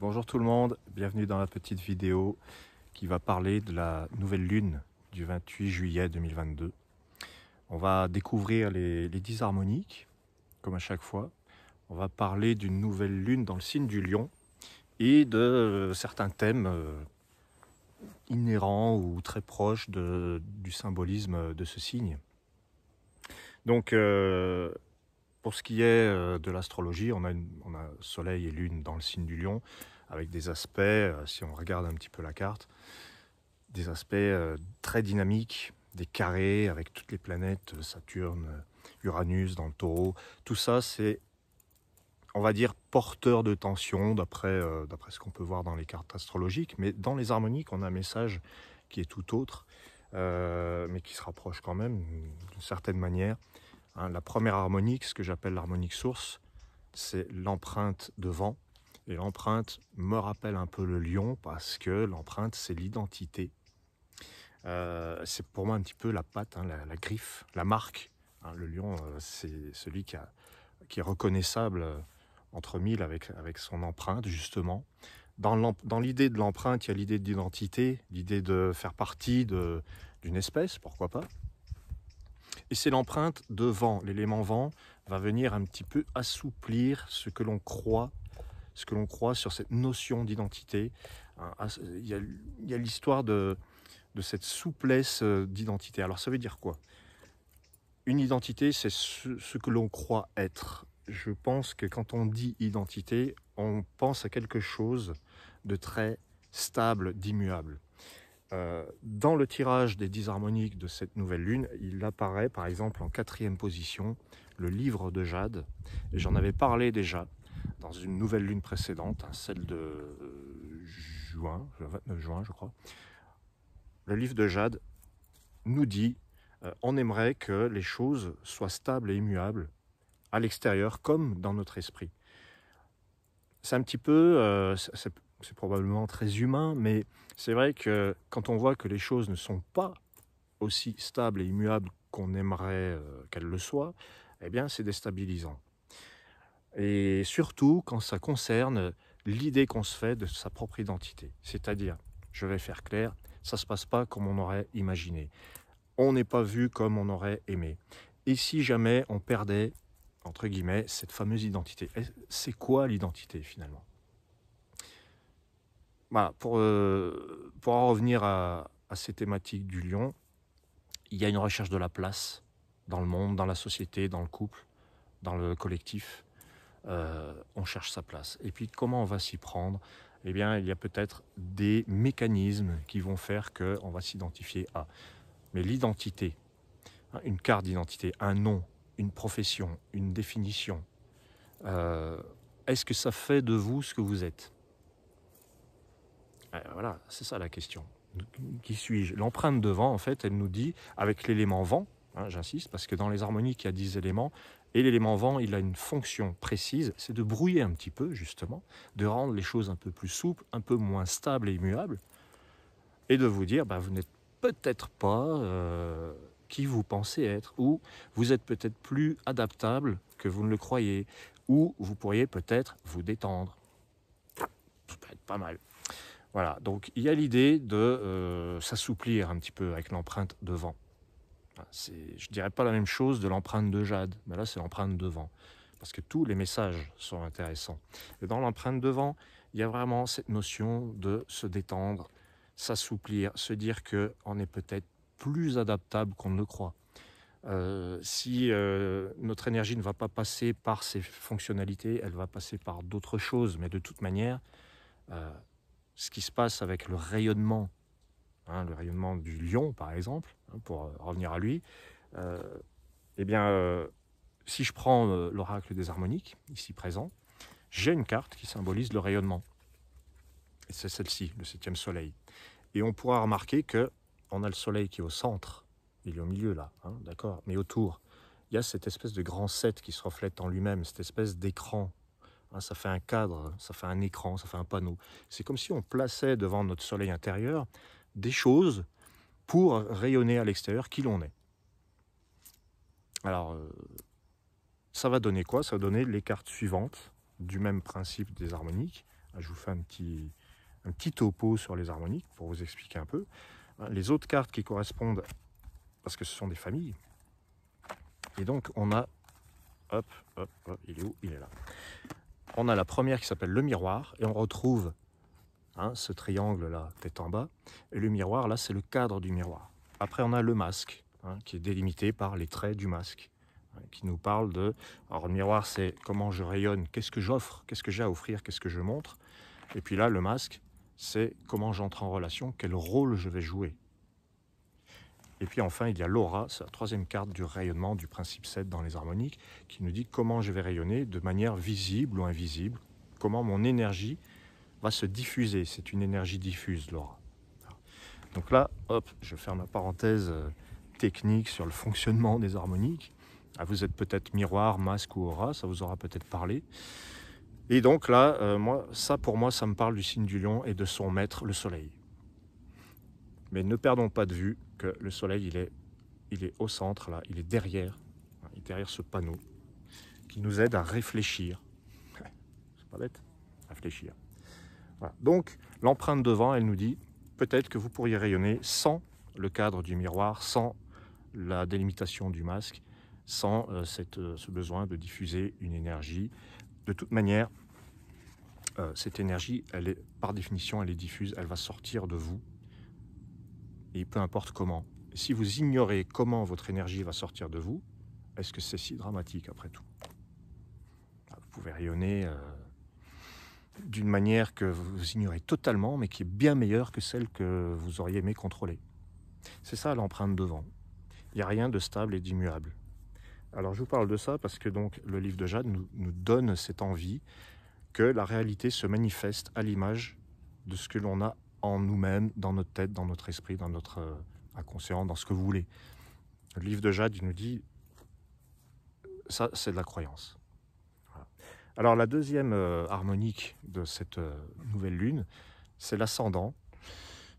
Bonjour tout le monde, bienvenue dans la petite vidéo qui va parler de la nouvelle lune du 28 juillet 2022. On va découvrir les 10 harmoniques, comme à chaque fois. On va parler d'une nouvelle lune dans le signe du lion et de certains thèmes inhérents ou très proches du symbolisme de ce signe. Donc, pour ce qui est de l'astrologie, on a Soleil et Lune dans le signe du Lion, avec des aspects, si on regarde un petit peu la carte, des aspects très dynamiques, des carrés avec toutes les planètes, Saturne, Uranus dans le Taureau. Tout ça, c'est, on va dire, porteur de tension, d'après ce qu'on peut voir dans les cartes astrologiques. Mais dans les harmoniques, on a un message qui est tout autre, mais qui se rapproche quand même d'une certaine manière. La première harmonique, ce que j'appelle l'harmonique source, c'est l'empreinte de vent. Et l'empreinte me rappelle un peu le lion parce que l'empreinte, c'est l'identité. C'est pour moi un petit peu la patte, la griffe, la marque. Le lion, c'est celui qui est reconnaissable entre mille avec son empreinte, justement. Dans l'idée de l'empreinte, il y a l'idée d'identité, l'idée de faire partie d'une espèce, pourquoi pas. Et c'est l'empreinte de vent. L'élément vent va venir un petit peu assouplir ce que l'on croit sur cette notion d'identité. Il y a l'histoire de cette souplesse d'identité. Alors ça veut dire quoi? Une identité, c'est ce que l'on croit être. Je pense que quand on dit identité, on pense à quelque chose de très stable, d'immuable. Dans le tirage des 10 harmoniques de cette nouvelle lune, il apparaît par exemple en 4e position le livre de Jade. Et j'en avais parlé déjà dans une nouvelle lune précédente, celle de juin, le 29 juin je crois. Le livre de Jade nous dit on aimerait que les choses soient stables et immuables à l'extérieur comme dans notre esprit. C'est un petit peu, c'est probablement très humain, mais c'est vrai que quand on voit que les choses ne sont pas aussi stables et immuables qu'on aimerait qu'elles le soient, eh bien c'est déstabilisant. Et surtout quand ça concerne l'idée qu'on se fait de sa propre identité. C'est-à-dire, je vais faire clair, ça ne se passe pas comme on aurait imaginé. On n'est pas vu comme on aurait aimé. Et si jamais on perdait, entre guillemets, cette fameuse identité. C'est quoi l'identité finalement? Voilà, pour en revenir à ces thématiques du lion, il y a une recherche de la place dans le monde, dans la société, dans le couple, dans le collectif. On cherche sa place. Et puis comment on va s'y prendre? Eh bien, il y a peut-être des mécanismes qui vont faire qu'on va s'identifier à. Mais l'identité, une carte d'identité, un nom, une profession, une définition, est-ce que ça fait de vous ce que vous êtes? Voilà, c'est ça la question. Qui suis-je? L'empreinte de vent, en fait, elle nous dit, avec l'élément vent, j'insiste, parce que dans les harmoniques, il y a 10 éléments, et l'élément vent, il a une fonction précise, c'est de brouiller un petit peu, justement, de rendre les choses un peu plus souples, un peu moins stables et immuables, et de vous dire, vous n'êtes peut-être pas qui vous pensez être, ou vous êtes peut-être plus adaptable que vous ne le croyez, ou vous pourriez peut-être vous détendre. Ça peut être pas mal. Voilà, donc il y a l'idée de s'assouplir un petit peu avec l'empreinte de vent. Je ne dirais pas la même chose de l'empreinte de Jade, mais là c'est l'empreinte de vent. Parce que tous les messages sont intéressants. Et dans l'empreinte de vent, il y a vraiment cette notion de se détendre, s'assouplir, se dire qu'on est peut-être plus adaptable qu'on ne le croit. Si notre énergie ne va pas passer par ses fonctionnalités, elle va passer par d'autres choses, mais de toute manière, ce qui se passe avec le rayonnement du lion par exemple, pour revenir à lui, si je prends l'oracle des harmoniques, ici présent, j'ai une carte qui symbolise le rayonnement. Et c'est celle-ci, le 7e soleil. Et on pourra remarquer qu'on a le soleil qui est au centre, il est au milieu là, d'accord, mais autour, il y a cette espèce de grand 7 qui se reflète en lui-même, cette espèce d'écran. Ça fait un cadre, ça fait un écran, ça fait un panneau. C'est comme si on plaçait devant notre soleil intérieur des choses pour rayonner à l'extérieur qui l'on est. Alors, ça va donner quoi? Ça va donner les cartes suivantes du même principe des harmoniques. Je vous fais un petit topo sur les harmoniques pour vous expliquer un peu. Les autres cartes qui correspondent, parce que ce sont des familles. Et donc on a, hop, il est où? Il est là. On a la première qui s'appelle le miroir, et on retrouve ce triangle-là, tête en bas. Et le miroir, là, c'est le cadre du miroir. Après, on a le masque, qui est délimité par les traits du masque, qui nous parle de... Alors, le miroir, c'est comment je rayonne, qu'est-ce que j'offre, qu'est-ce que j'ai à offrir, qu'est-ce que je montre. Et puis là, le masque, c'est comment j'entre en relation, quel rôle je vais jouer. Et puis enfin, il y a l'aura, c'est la troisième carte du rayonnement du principe 7 dans les harmoniques, qui nous dit comment je vais rayonner de manière visible ou invisible, comment mon énergie va se diffuser. C'est une énergie diffuse, l'aura. Donc là, hop, je ferme la parenthèse technique sur le fonctionnement des harmoniques. Vous êtes peut-être miroir, masque ou aura, ça vous aura peut-être parlé. Et donc là, pour moi, ça me parle du signe du lion et de son maître, le soleil. Mais ne perdons pas de vue que le soleil, il est au centre, là, il est derrière ce panneau, qui nous aide à réfléchir. C'est pas bête, réfléchir. Voilà. Donc, l'empreinte devant, elle nous dit, peut-être que vous pourriez rayonner sans le cadre du miroir, sans la délimitation du masque, sans ce besoin de diffuser une énergie. De toute manière, cette énergie, par définition, elle est diffuse, elle va sortir de vous, et peu importe comment. Et si vous ignorez comment votre énergie va sortir de vous, est-ce que c'est si dramatique après tout? Vous pouvez rayonner d'une manière que vous ignorez totalement, mais qui est bien meilleure que celle que vous auriez aimé contrôler. C'est ça l'empreinte devant. Il n'y a rien de stable et d'immuable. Alors je vous parle de ça parce que donc le livre de Jade nous donne cette envie que la réalité se manifeste à l'image de ce que l'on a en nous-mêmes, dans notre tête, dans notre esprit, dans notre inconscient, dans ce que vous voulez. Le livre de Jade, il nous dit, ça c'est de la croyance. Voilà. Alors la deuxième harmonique de cette nouvelle lune, c'est l'ascendant.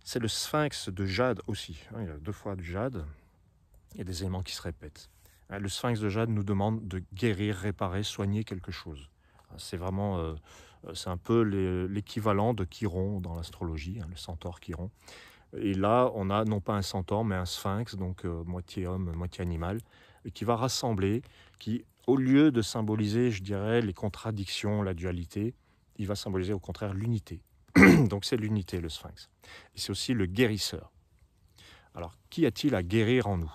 C'est le sphinx de Jade aussi. Il y a 2 fois du Jade. Il y a des éléments qui se répètent. Le sphinx de Jade nous demande de guérir, réparer, soigner quelque chose. C'est vraiment, c'est un peu l'équivalent de Chiron dans l'astrologie, le centaure Chiron. Et là, on a non pas un centaure, mais un sphinx, donc moitié homme, moitié animal, et qui va rassembler, qui, au lieu de symboliser, je dirais, les contradictions, la dualité, il va symboliser au contraire l'unité. Donc c'est l'unité, le sphinx. Et c'est aussi le guérisseur. Alors, qu'y a-t-il à guérir en nous?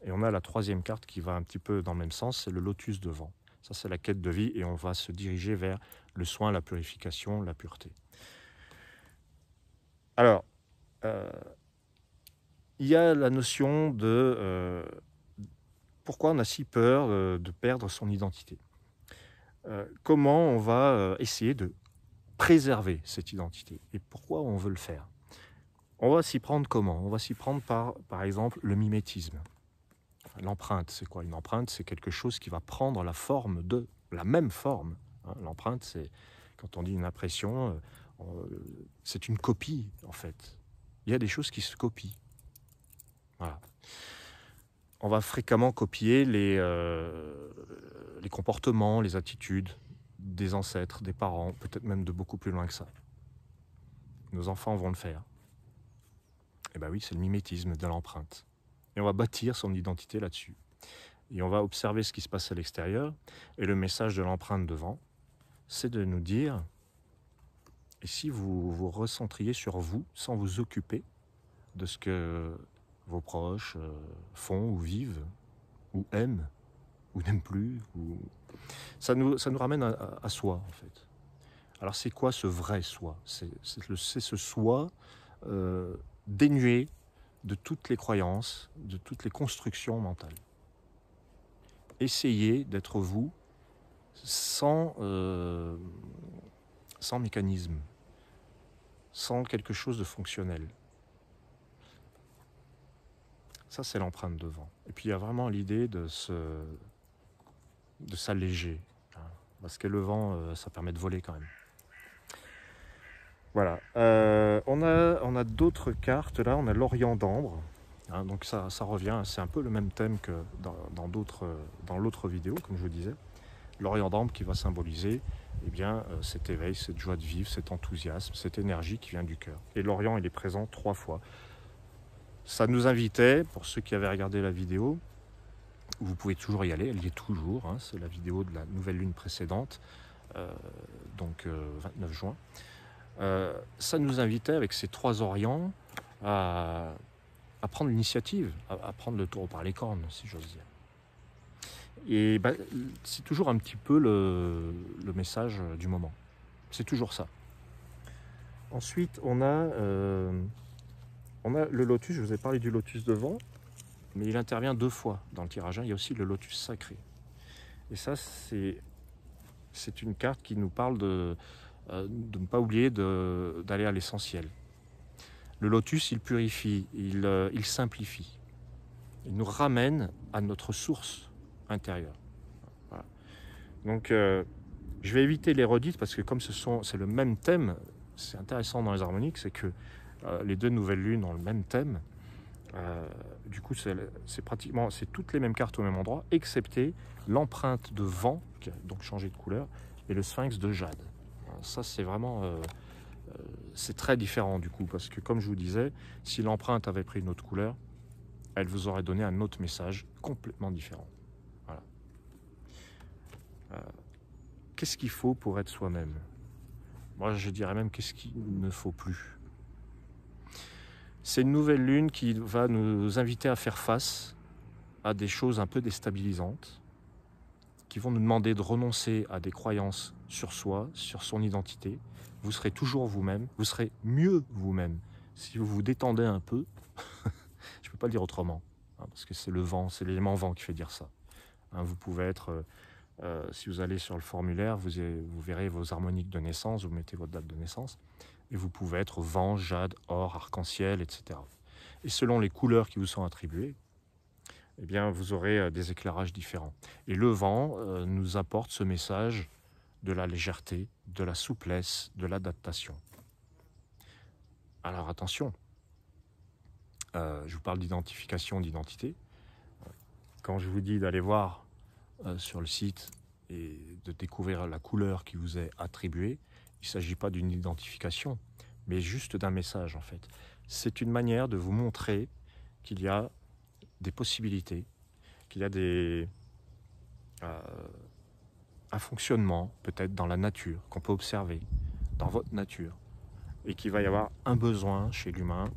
Et on a la troisième carte qui va un petit peu dans le même sens, c'est le lotus de vent. Ça, c'est la quête de vie et on va se diriger vers le soin, la purification, la pureté. Alors, il y a la notion de pourquoi on a si peur de perdre son identité. Comment on va essayer de préserver cette identité et pourquoi on veut le faire. On va s'y prendre comment? On va s'y prendre par exemple, le mimétisme. L'empreinte, c'est quoi? Une empreinte, c'est quelque chose qui va prendre la forme de la même forme. L'empreinte, c'est, quand on dit une impression, c'est une copie, en fait. Il y a des choses qui se copient. Voilà. On va fréquemment copier les comportements, les attitudes des ancêtres, des parents, peut-être même de beaucoup plus loin que ça. Nos enfants vont le faire. Et bien oui, c'est le mimétisme de l'empreinte. Et on va bâtir son identité là-dessus. Et on va observer ce qui se passe à l'extérieur. Et le message de l'empreinte devant, c'est de nous dire, et si vous vous recentriez sur vous, sans vous occuper de ce que vos proches font ou vivent, ou aiment, ou n'aiment plus, ou... ça nous ramène à soi, en fait. Alors c'est quoi ce vrai soi? C'est ce soi dénué de toutes les croyances, de toutes les constructions mentales. Essayez d'être vous sans mécanisme, sans quelque chose de fonctionnel. Ça, c'est l'empreinte devant. Et puis, il y a vraiment l'idée de s'alléger. Parce que le vent, ça permet de voler quand même. Voilà. On a d'autres cartes. Là, on a l'Orient d'Ambre. Donc, ça revient. C'est un peu le même thème que dans l'autre vidéo, comme je vous disais. l'Orient d'ambre qui va symboliser eh bien, cet éveil, cette joie de vivre, cet enthousiasme, cette énergie qui vient du cœur. Et l'Orient, il est présent 3 fois. Ça nous invitait, pour ceux qui avaient regardé la vidéo, vous pouvez toujours y aller, elle y est toujours, hein, c'est la vidéo de la nouvelle lune précédente, donc 29 juin. Ça nous invitait avec ces 3 Orients à prendre l'initiative, à prendre le taureau par les cornes, si j'ose dire. Et bah, c'est toujours un petit peu le message du moment. C'est toujours ça. Ensuite, on a le lotus. Je vous ai parlé du lotus de vent, mais il intervient 2 fois dans le tirage. Il y a aussi le lotus sacré. Et ça, c'est une carte qui nous parle de ne pas oublier d'aller à l'essentiel. Le lotus, il purifie, il simplifie. Il nous ramène à notre source intérieure. Voilà. Donc, je vais éviter les redites parce que comme c'est le même thème, c'est intéressant dans les harmoniques, c'est que les 2 nouvelles lunes ont le même thème. Du coup, c'est pratiquement toutes les mêmes cartes au même endroit, excepté l'empreinte de vent, qui a donc changé de couleur, et le sphinx de jade. Ça, c'est vraiment... c'est très différent du coup, parce que comme je vous disais, si l'empreinte avait pris une autre couleur, elle vous aurait donné un autre message complètement différent. Voilà. Qu'est-ce qu'il faut pour être soi-même? Moi, je dirais même qu'est-ce qu'il ne faut plus. C'est une nouvelle lune qui va nous inviter à faire face à des choses un peu déstabilisantes, qui vont nous demander de renoncer à des croyances sur soi, sur son identité. Vous serez toujours vous-même, vous serez mieux vous-même si vous vous détendez un peu. Je ne peux pas le dire autrement, hein, parce que c'est le vent, c'est l'élément vent qui fait dire ça. Hein, vous pouvez être, si vous allez sur le formulaire, vous verrez vos harmoniques de naissance, vous mettez votre date de naissance, et vous pouvez être vent, jade, or, arc-en-ciel, etc. Et selon les couleurs qui vous sont attribuées, eh bien, vous aurez des éclairages différents. Et le vent nous apporte ce message de la légèreté, de la souplesse, de l'adaptation. Alors attention, je vous parle d'identification, d'identité. Quand je vous dis d'aller voir sur le site et de découvrir la couleur qui vous est attribuée, il ne s'agit pas d'une identification, mais juste d'un message en fait. C'est une manière de vous montrer qu'il y a des possibilités, qu'il y a un fonctionnement peut-être dans la nature, qu'on peut observer, dans votre nature, et qu'il va y avoir un besoin chez l'humain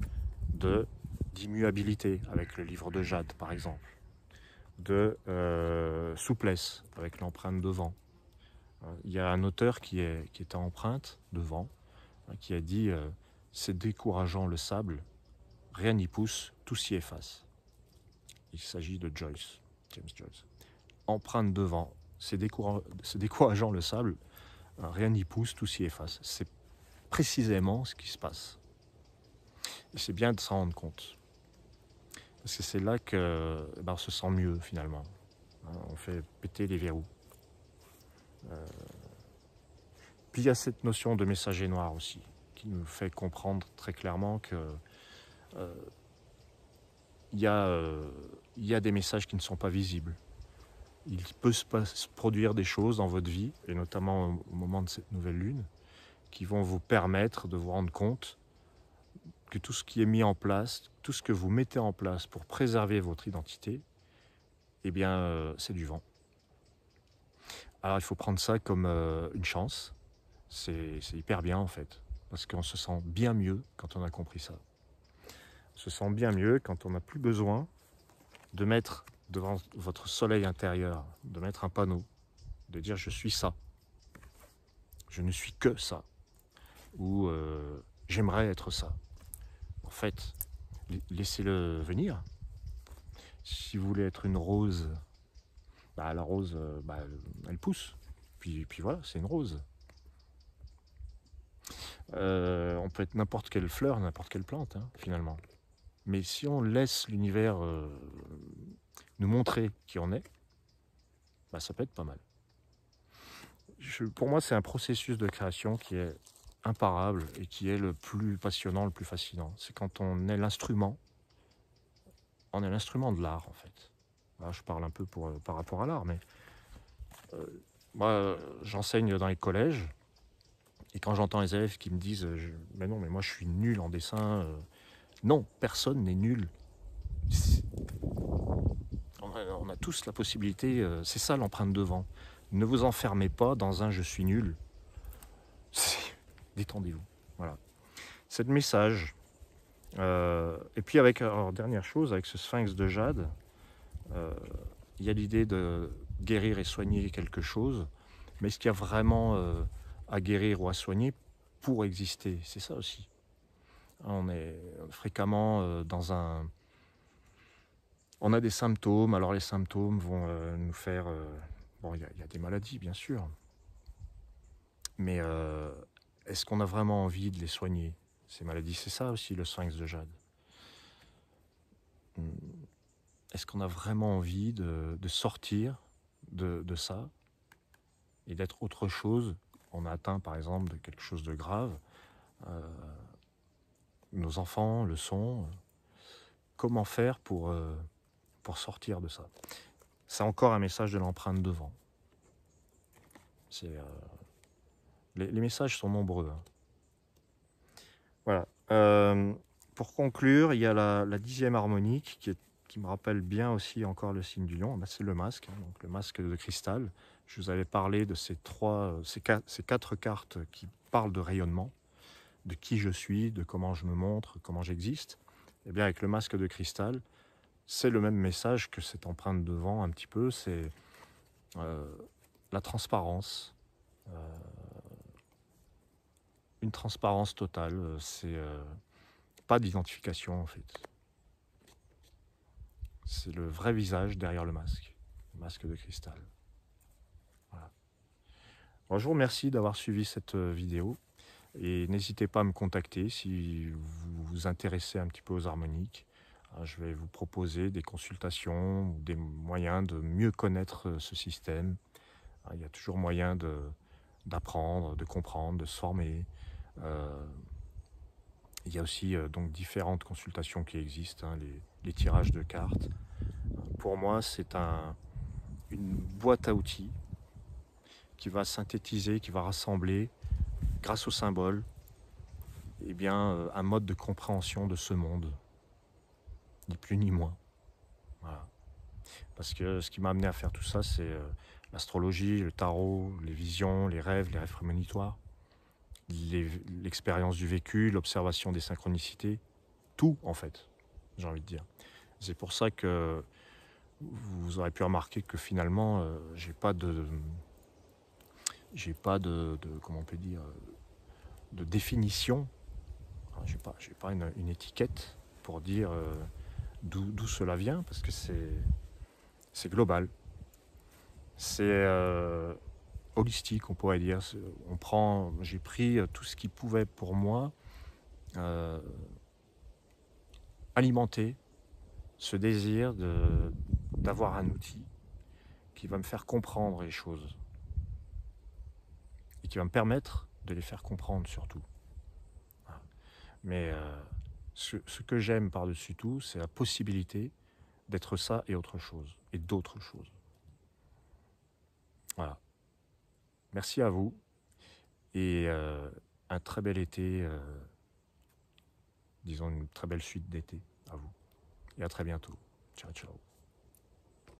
d'immuabilité, avec le livre de Jade par exemple, de souplesse, avec l'empreinte de vent. Il y a un auteur qui était empreinte de vent, qui a dit c'est décourageant le sable, rien n'y pousse, tout s'y efface. Il s'agit de Joyce, James Joyce. Empreinte de vent, c'est décourageant le sable, rien n'y pousse, tout s'y efface. C'est précisément ce qui se passe. Et c'est bien de s'en rendre compte. Parce que c'est là qu'on se sent mieux finalement. On fait péter les verrous. Puis il y a cette notion de messager noir aussi, qui nous fait comprendre très clairement que il y a des messages qui ne sont pas visibles. Il peut se produire des choses dans votre vie, et notamment au moment de cette nouvelle lune, qui vont vous permettre de vous rendre compte que tout ce qui est mis en place, tout ce que vous mettez en place pour préserver votre identité, eh bien, c'est du vent. Alors il faut prendre ça comme une chance. C'est hyper bien en fait, parce qu'on se sent bien mieux quand on a compris ça. On se sent bien mieux quand on n'a plus besoin de mettre devant votre soleil intérieur, de mettre un panneau, de dire je suis ça, je ne suis que ça, ou j'aimerais être ça. En fait, laissez-le venir. Si vous voulez être une rose, bah, la rose, elle pousse. Puis voilà, c'est une rose. On peut être n'importe quelle fleur, n'importe quelle plante, hein, finalement. Mais si on laisse l'univers nous montrer qui on est, bah, ça peut être pas mal. Pour moi, c'est un processus de création qui est imparable et qui est le plus passionnant, le plus fascinant. C'est quand on est l'instrument de l'art, en fait. Là, je parle un peu par rapport à l'art, mais Moi, j'enseigne dans les collèges, et quand j'entends les élèves qui me disent mais non, mais moi je suis nul en dessin. Non, personne n'est nul. On a tous la possibilité, c'est ça l'empreinte de vent. Ne vous enfermez pas dans un je suis nul. Détendez-vous. Voilà. C'est le message. Et puis avec, alors, dernière chose, avec ce sphinx de jade, il y a l'idée de guérir et soigner quelque chose, mais est-ce qu'il y a vraiment à guérir ou à soigner pour exister? C'est ça aussi. On est fréquemment dans un... On a des symptômes, alors les symptômes vont nous faire... bon, il y a des maladies, bien sûr, mais est-ce qu'on a vraiment envie de les soigner, ces maladies? C'est ça aussi le sphinx de jade. Est-ce qu'on a vraiment envie de sortir de ça et d'être autre chose? On a atteint par exemple de quelque chose de grave. Nos enfants le sont. Comment faire pour sortir de ça? C'est encore un message de l'empreinte de vent. Les messages sont nombreux. Hein. Voilà. Pour conclure, il y a la 10e harmonique qui me rappelle bien aussi encore le signe du lion. C'est le masque, hein, donc le masque de cristal. Je vous avais parlé de ces quatre cartes qui parlent de rayonnement, de qui je suis, de comment je me montre, comment j'existe. Et bien avec le masque de cristal, c'est le même message que cette empreinte de vent un petit peu, c'est la transparence. Une transparence totale, c'est pas d'identification en fait. C'est le vrai visage derrière le masque de cristal. Voilà. Alors, je vous remercie d'avoir suivi cette vidéo et n'hésitez pas à me contacter si vous vous intéressez un petit peu aux harmoniques. Je vais vous proposer des consultations ou des moyens de mieux connaître ce système. Il y a toujours moyen d'apprendre, de comprendre, de se former. Il y a aussi donc différentes consultations qui existent, hein, les tirages de cartes. Pour moi, c'est une boîte à outils qui va synthétiser, qui va rassembler, grâce aux symboles, eh bien, un mode de compréhension de ce monde, ni plus ni moins. Voilà. Parce que ce qui m'a amené à faire tout ça, c'est l'astrologie, le tarot, les visions, les rêves prémonitoires, l'expérience du vécu, l'observation des synchronicités, tout en fait, j'ai envie de dire. C'est pour ça que vous aurez pu remarquer que finalement, j'ai pas de comment on peut dire, de définition. J'ai pas une étiquette pour dire d'où cela vient, parce que c'est global. C'est holistique, on pourrait dire. J'ai pris tout ce qui pouvait pour moi alimenter ce désir d'avoir un outil qui va me faire comprendre les choses et qui va me permettre de les faire comprendre surtout. Voilà. Mais ce que j'aime par-dessus tout, c'est la possibilité d'être ça et autre chose, et d'autres choses. Voilà. Merci à vous et un très bel été, disons une très belle suite d'été à vous. Et à très bientôt. Ciao, ciao.